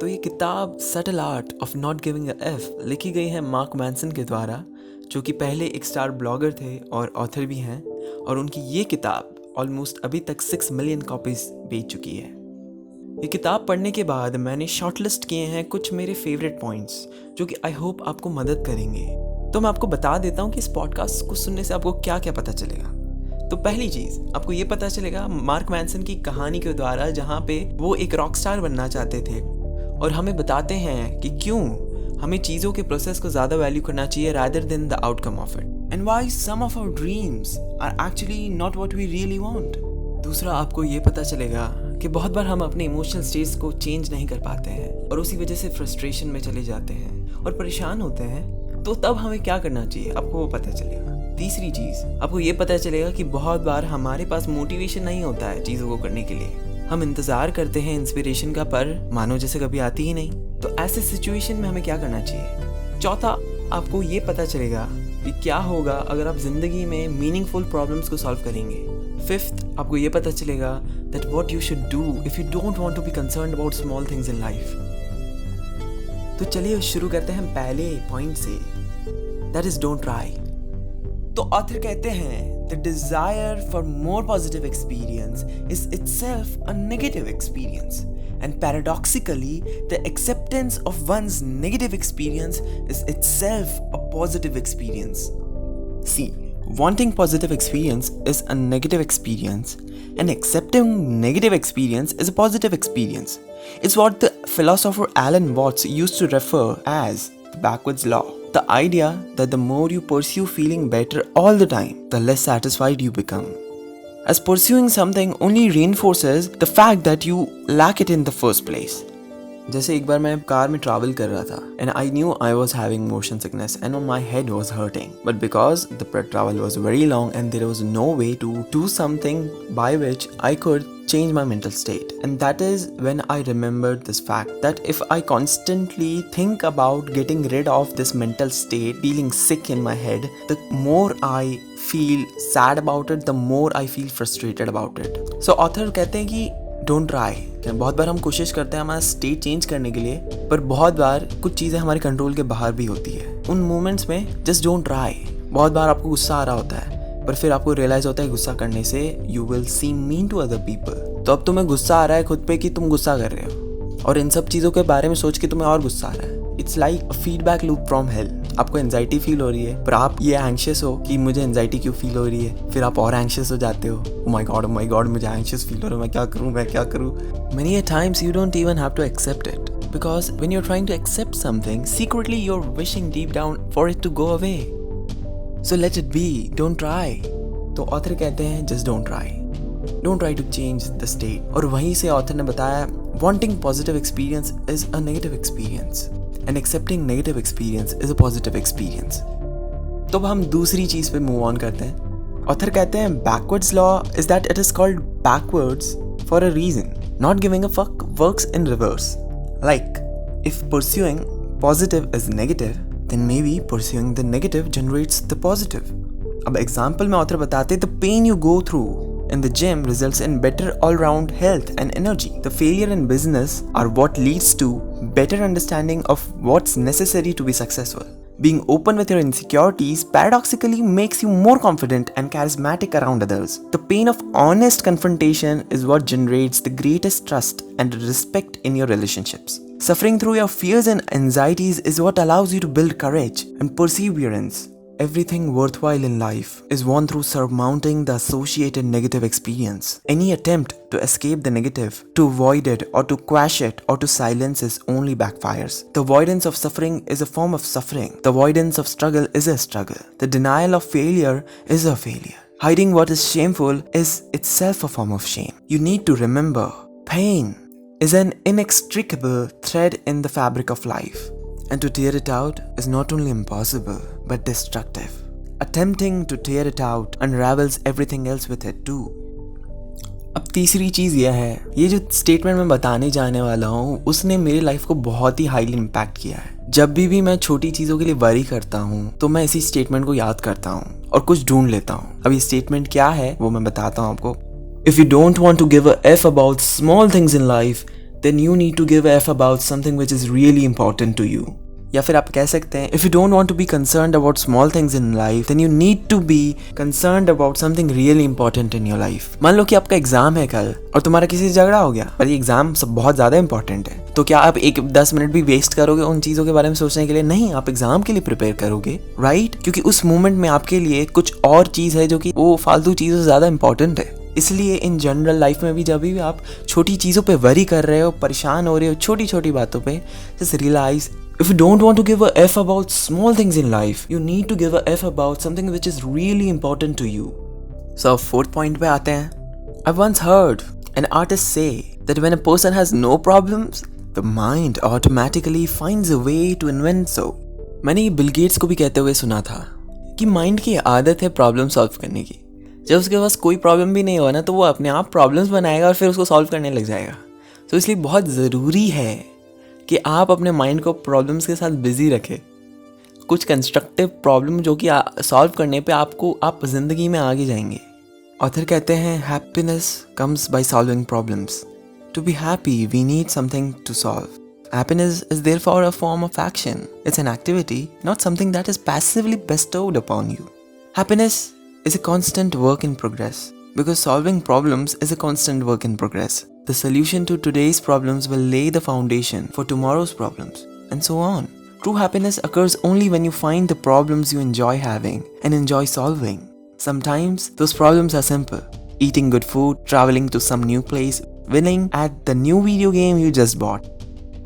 तो ये किताब subtle art of not giving a F लिखी गई है मार्क मैनसन के द्वारा, जो कि पहले एक स्टार ब्लॉगर थे और ऑथर भी हैं। और उनकी ये किताब ऑलमोस्ट अभी तक 6 मिलियन कॉपीज बेच चुकी है। ये किताब पढ़ने के बाद मैंने शॉर्टलिस्ट किए हैं कुछ मेरे फेवरेट पॉइंट्स, जो कि आई होप आपको मदद करेंगे। तो मैं आपको बता देता हूँ कि इस पॉडकास्ट को सुनने से आपको क्या क्या पता चलेगा। तो पहली चीज़ आपको ये पता चलेगा मार्क मैनसन की कहानी के द्वारा, जहाँ पे वो एक रॉक स्टार बनना चाहते थे और हमें बताते हैं कि क्यों हमें चीज़ों के प्रोसेस को ज़्यादा वैल्यू करना चाहिए rather than the outcome of it, and why some of our dreams are actually not what we really want। दूसरा आपको ये पता चलेगा कि बहुत बार हम अपने इमोशनल स्टेट्स को चेंज नहीं कर पाते हैं और उसी वजह से फ्रस्ट्रेशन में चले जाते हैं और परेशान होते हैं। तो तब हमें क्या करना चाहिए, आपको वो पता चलेगा। तीसरी चीज़ आपको ये पता चलेगा कि बहुत बार हमारे पास मोटिवेशन नहीं होता है चीज़ों को करने के लिए। हम इंतज़ार करते हैं इंस्पिरेशन का, पर मानो जैसे कभी आती ही नहीं। तो ऐसे सिचुएशन में हमें क्या करना चाहिए। चौथा आपको ये पता चलेगा कि क्या होगा अगर आप ज़िंदगी में मीनिंगफुल प्रॉब्लम्स को सॉल्व करेंगे। फिफ्थ आपको ये पता चलेगा that what you should do if you don't want to be concerned about small things in life। तो चलिए शुरू करते हैं पहले पॉइंट से, that is don't try। तो ऑथर कहते हैं the desire for more positive experience is itself a negative experience, and paradoxically the acceptance of one's negative experience is itself a positive experience। See, wanting positive experience is a negative experience, and accepting negative experience is a positive experience. It's what the philosopher Alan Watts used to refer as the backwards law. The idea that the more you pursue feeling better all the time, the less satisfied you become, as pursuing something only reinforces the fact that you lack it in the first place। जैसे एक बार मैं car में travel कर रहा था and I knew I was having motion sickness and my head was hurting, but because the travel was very long and there was no way to do something by which I could change my mental state, and that is when I remembered this fact that if I constantly think about getting rid of this mental state, feeling sick in my head, the more I feel sad about it, the more I feel frustrated about it। So author कहते हैं कि don't try. बहुत बार हम कोशिश करते हैं हमारा state change करने के लिए, पर बहुत बार कुछ चीज़ें हमारे कंट्रोल के बाहर भी होती है। उन मोमेंट्स में जस्ट डोंट ट्राई। बहुत बार आपको गुस्सा आ रहा होता है, पर फिर आपको रियलाइज होता है गुस्सा करने से you will seem mean to other people. तो अब तुम्हें गुस्सा आ रहा है खुद पे कि तुम गुस्सा कर रहे हो, और इन सब चीज़ों के बारे में सोच के तुम्हें और गुस्सा आ रहा है। It's like a feedback loop from hello. आपको एंजाइटी फील हो रही है, पर आप ये एंग्शियस हो कि मुझे एंजाइटी क्यों फील हो रही है, फिर आप और एंग्शियस हो जाते हो। ओ माय गॉड मुझे एंग्शियस फील हो रहा है, मैं क्या करूँ। Many a times you don't even have to accept it, because when you're trying to accept something, secretly you're wishing deep down for it to go away। So let it be, don't try। तो author कहते हैं just don't try to change the state। और वहीं से author ने बताया wanting positive experience is a negative experience, and accepting negative experience is a positive experience। तो अब हम दूसरी चीज पे मूव ऑन करते हैं। ऑथर कहते हैं backwards law is that it is called backwards for a reason। Not giving a fuck works in reverse। Like, if pursuing positive is negative, then maybe pursuing the negative generates the positive। अब example में author बताते the pain you go through in the gym results in better all-round health and energy। The failure in business are what leads to better understanding of what's necessary to be successful। Being open with your insecurities paradoxically makes you more confident and charismatic around others। The pain of honest confrontation is what generates the greatest trust and respect in your relationships। Suffering through your fears and anxieties is what allows you to build courage and perseverance। Everything worthwhile in life is won through surmounting the associated negative experience। Any attempt to escape the negative, to avoid it, or to quash it, or to silence it only backfires। The avoidance of suffering is a form of suffering। The avoidance of struggle is a struggle। The denial of failure is a failure। Hiding what is shameful is itself a form of shame। You need to remember, pain is an inextricable thread in the fabric of life, and to tear it out is not only impossible but destructive। Attempting to tear it out unravels everything else with it too। अब तीसरी चीज़ यह है, ये जो statement मैं बताने जाने वाला हूँ उसने मेरी लाइफ को बहुत ही हाईली इम्पैक्ट किया है। जब भी मैं छोटी चीज़ों के लिए वरी करता हूँ तो मैं इसी स्टेटमेंट को याद करता हूँ और कुछ ढूंढ लेता हूँ। अब ये स्टेटमेंट क्या है वो मैं बताता हूँ आपको। If you don't want to give a F about small things in life, then you need to give a F about something which is really important to you. या फिर आप कह सकते हैं, if you don't want to be concerned about small things in life, then you need to be concerned about something really important in your life. मान लो कि आपका exam है कल और तुम्हारा किसी से झगड़ा हो गया और ये एग्जाम सब बहुत ज्यादा इंपॉर्टेंट है, तो क्या आप 10 मिनट भी वेस्ट करोगे उन चीजों के बारे में सोचने के लिए? नहीं, आप एग्जाम के लिए प्रिपेयर करोगे, राइट? क्योंकि उस मोमेंट में आपके लिए कुछ और चीज है जो कि वो फालतू चीजों से ज्यादा इंपॉर्टेंट है. इसलिए इन जनरल लाइफ में भी जब भी आप छोटी चीज़ों पे वरी कर रहे हो, परेशान हो रहे हो छोटी छोटी बातों पे, just realise if you don't want to give a F about small things in life, you need to give a F about something which is really important to you. So fourth point पे आते हैं. I've once heard an artist say that when a person has no problems, the mind automatically finds a way to invent so. मैंने ये Bill Gates को भी कहते हुए सुना था कि माइंड की आदत है प्रॉब्लम सॉल्व करने की. जब उसके पास कोई प्रॉब्लम भी नहीं हुआ ना, तो वो अपने आप प्रॉब्लम्स बनाएगा और फिर उसको सॉल्व करने लग जाएगा. तो इसलिए बहुत ज़रूरी है कि आप अपने माइंड को प्रॉब्लम्स के साथ बिजी रखें. कुछ कंस्ट्रक्टिव प्रॉब्लम जो कि सॉल्व करने पे आप जिंदगी में आगे जाएंगे. ऑथर कहते हैं, happiness comes by solving problems. To be happy we need something to solve. Happiness is therefore a form of action. It's an activity, not something that is passively bestowed upon you. Happiness is a constant work in progress, because solving problems is a constant work in progress. The solution to today's problems will lay the foundation for tomorrow's problems, and so on. True happiness occurs only when you find the problems you enjoy having and enjoy solving. Sometimes those problems are simple: eating good food, traveling to some new place, winning at the new video game you just bought.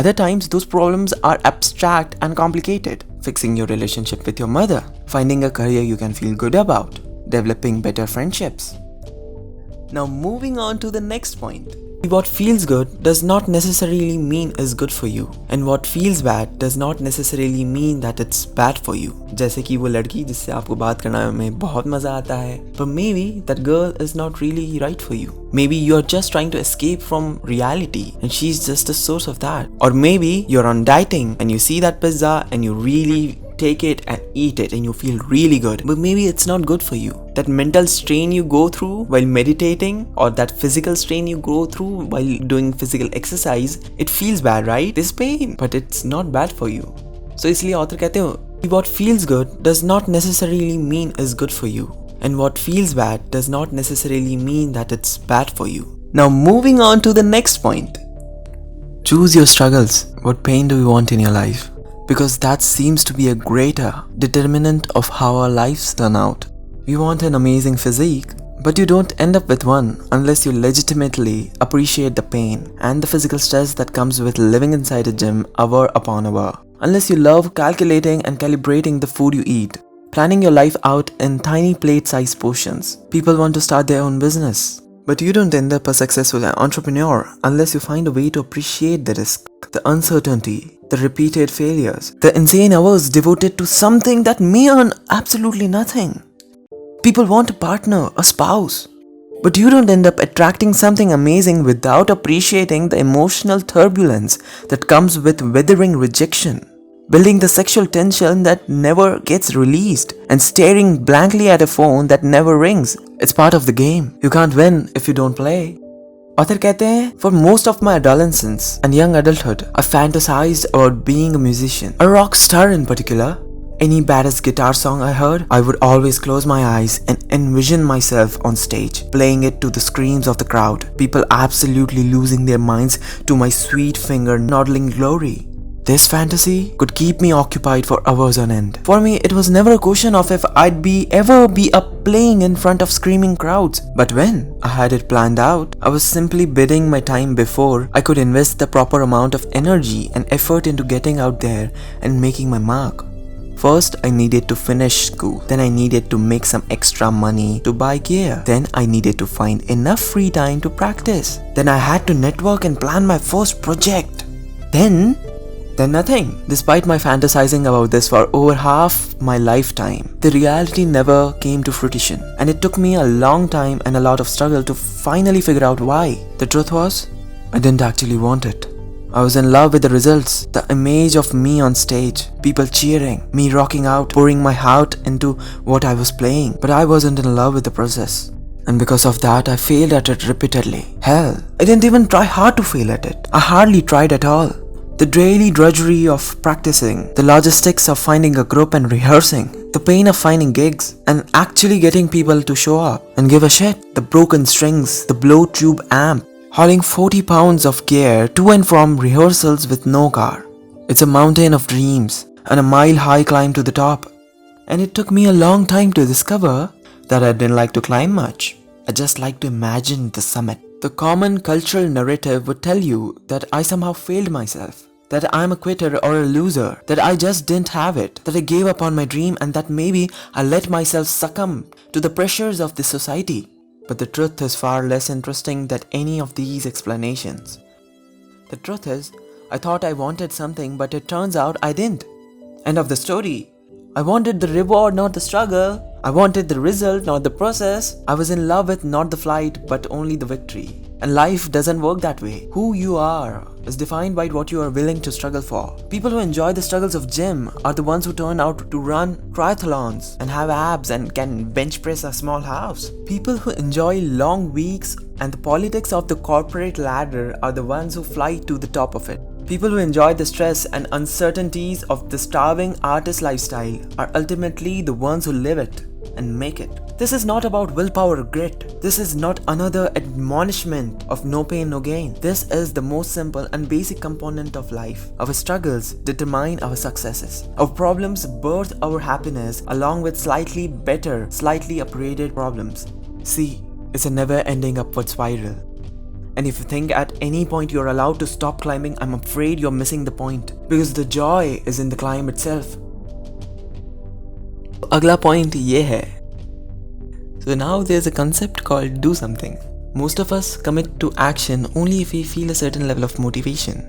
Other times those problems are abstract and complicated: fixing your relationship with your mother, finding a career you can feel good about, developing better friendships. Now moving on to the next point. What feels good does not necessarily mean is good for you, and what feels bad does not necessarily mean that it's bad for you. जैसे कि वो लड़की जिससे आपको बात करने में बहुत मजा आता है, but maybe that girl is not really right for you. Maybe you're just trying to escape from reality and she's just a source of that. Or maybe you're on dieting and you see that pizza and you really take it and eat it and you feel really good, but maybe it's not good for you. That mental strain you go through while meditating, or that physical strain you go through while doing physical exercise, it feels bad, right? This pain, but it's not bad for you. So इसलिए author कहते हैं, what feels good does not necessarily mean is good for you, and what feels bad does not necessarily mean that it's bad for you. Now moving on to the next point. Choose your struggles. What pain do you want in your life? Because that seems to be a greater determinant of how our lives turn out. You want an amazing physique, but you don't end up with one unless you legitimately appreciate the pain and the physical stress that comes with living inside a gym hour upon hour. Unless you love calculating and calibrating the food you eat, planning your life out in tiny plate-sized portions. People want to start their own business, but you don't end up a successful entrepreneur unless you find a way to appreciate the risk, the uncertainty, the repeated failures, the insane hours devoted to something that may earn absolutely nothing. People want a partner, a spouse, but you don't end up attracting something amazing without appreciating the emotional turbulence that comes with weathering rejection, building the sexual tension that never gets released, and staring blankly at a phone that never rings. It's part of the game. You can't win if you don't play. Author कहते हैं, for most of my adolescence and young adulthood, I fantasized about being a musician, a rock star in particular. Any baddest guitar song I heard, I would always close my eyes and envision myself on stage, playing it to the screams of the crowd, people absolutely losing their minds to my sweet finger noddling glory. This fantasy could keep me occupied for hours on end. For me, it was never a question of if I'd ever be up playing in front of screaming crowds. But when I had it planned out, I was simply bidding my time before I could invest the proper amount of energy and effort into getting out there and making my mark. First, I needed to finish school. Then I needed to make some extra money to buy gear. Then I needed to find enough free time to practice. Then I had to network and plan my first project. Then nothing. Despite my fantasizing about this for over half my lifetime, the reality never came to fruition, and it took me a long time and a lot of struggle to finally figure out why. The truth was, I didn't actually want it. I was in love with the results, the image of me on stage, people cheering, me rocking out, pouring my heart into what I was playing, but I wasn't in love with the process. And because of that, I failed at it repeatedly. Hell, I didn't even try hard to fail at it. I hardly tried at all. The daily drudgery of practicing, the logistics of finding a group and rehearsing, the pain of finding gigs and actually getting people to show up and give a shit, the broken strings, the blow tube amp, hauling 40 pounds of gear to and from rehearsals with no car. It's a mountain of dreams and a mile-high climb to the top. And it took me a long time to discover that I didn't like to climb much. I just like to imagine the summit. The common cultural narrative would tell you that I somehow failed myself, that I'm a quitter or a loser, that I just didn't have it, that I gave up on my dream and that maybe I let myself succumb to the pressures of this society. But the truth is far less interesting than any of these explanations. The truth is, I thought I wanted something, but it turns out I didn't. End of the story. I wanted the reward, not the struggle. I wanted the result, not the process. I was in love with not the flight, but only the victory. And life doesn't work that way. Who you are is defined by what you are willing to struggle for. People who enjoy the struggles of gym are the ones who turn out to run triathlons and have abs and can bench press a small house. People who enjoy long weeks and the politics of the corporate ladder are the ones who fly to the top of it. People who enjoy the stress and uncertainties of the starving artist lifestyle are ultimately the ones who live it and make it. This is not about willpower or grit. This is not another admonishment of no pain, no gain. This is the most simple and basic component of life. Our struggles determine our successes. Our problems birth our happiness along with slightly better, slightly upgraded problems. See, it's a never-ending upward spiral. And if you think at any point you're allowed to stop climbing, I'm afraid you're missing the point. Because the joy is in the climb itself. अगला point ये है. So now there's a concept called do something. Most of us commit to action only if we feel a certain level of motivation.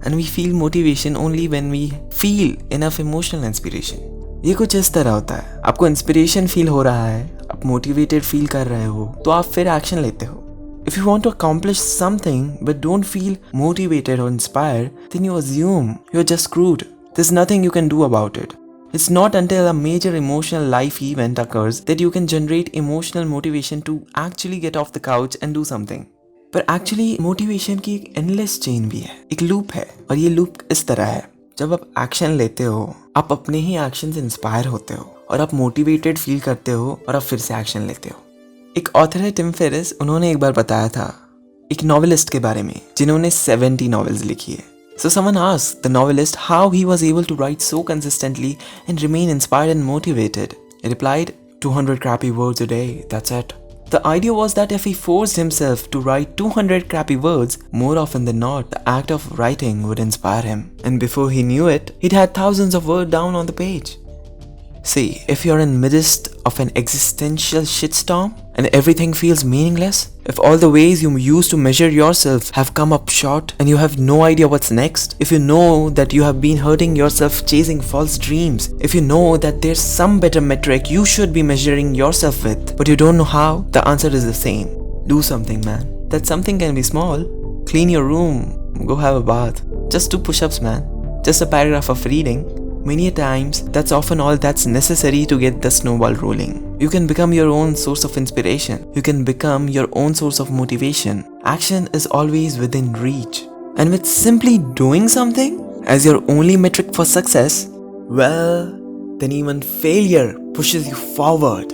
And we feel motivation only when we feel enough emotional inspiration. ये कुछ इस तरह होता है. आपको inspiration feel हो रहा है, आप motivated feel कर रहे हो, तो आप फिर action लेते हो. If you want to accomplish something but don't feel motivated or inspired, then you assume you're just screwed. There's nothing you can do about it. It's not until a major emotional life event occurs that you can generate emotional motivation to actually get off the couch and do something. But actually motivation की एक endless chain भी है, एक loop है, और ये loop इस तरह है. जब आप action लेते हो, आप अपने ही action से inspire होते हो, और आप motivated feel करते हो, और आप फिर से action लेते हो. एक ऑथर है टिम फेरिस, उन्होंने एक बार बताया था एक नॉवेलिस्ट के बारे में जिन्होंने 70 नॉवेल्स लिखी है. So someone asked the novelist how he was able to write so consistently and remain inspired and motivated. He replied, 200 crappy words a day, that's it. The idea was that if he forced himself to write 200 crappy words, more often than not, the act of writing would inspire him. And before he knew it, he'd had thousands of words down on the page. See, if you're in the midst of an existential shitstorm and everything feels meaningless, if all the ways you used to measure yourself have come up short and you have no idea what's next, if you know that you have been hurting yourself chasing false dreams, if you know that there's some better metric you should be measuring yourself with, but you don't know how, the answer is the same. Do something, man. That something can be small. Clean your room, go have a bath. Just 2 push-ups, man. Just a paragraph of reading. Many times, that's often all that's necessary to get the snowball rolling. You can become your own source of inspiration. You can become your own source of motivation. Action is always within reach. And with simply doing something as your only metric for success, well, then even failure pushes you forward.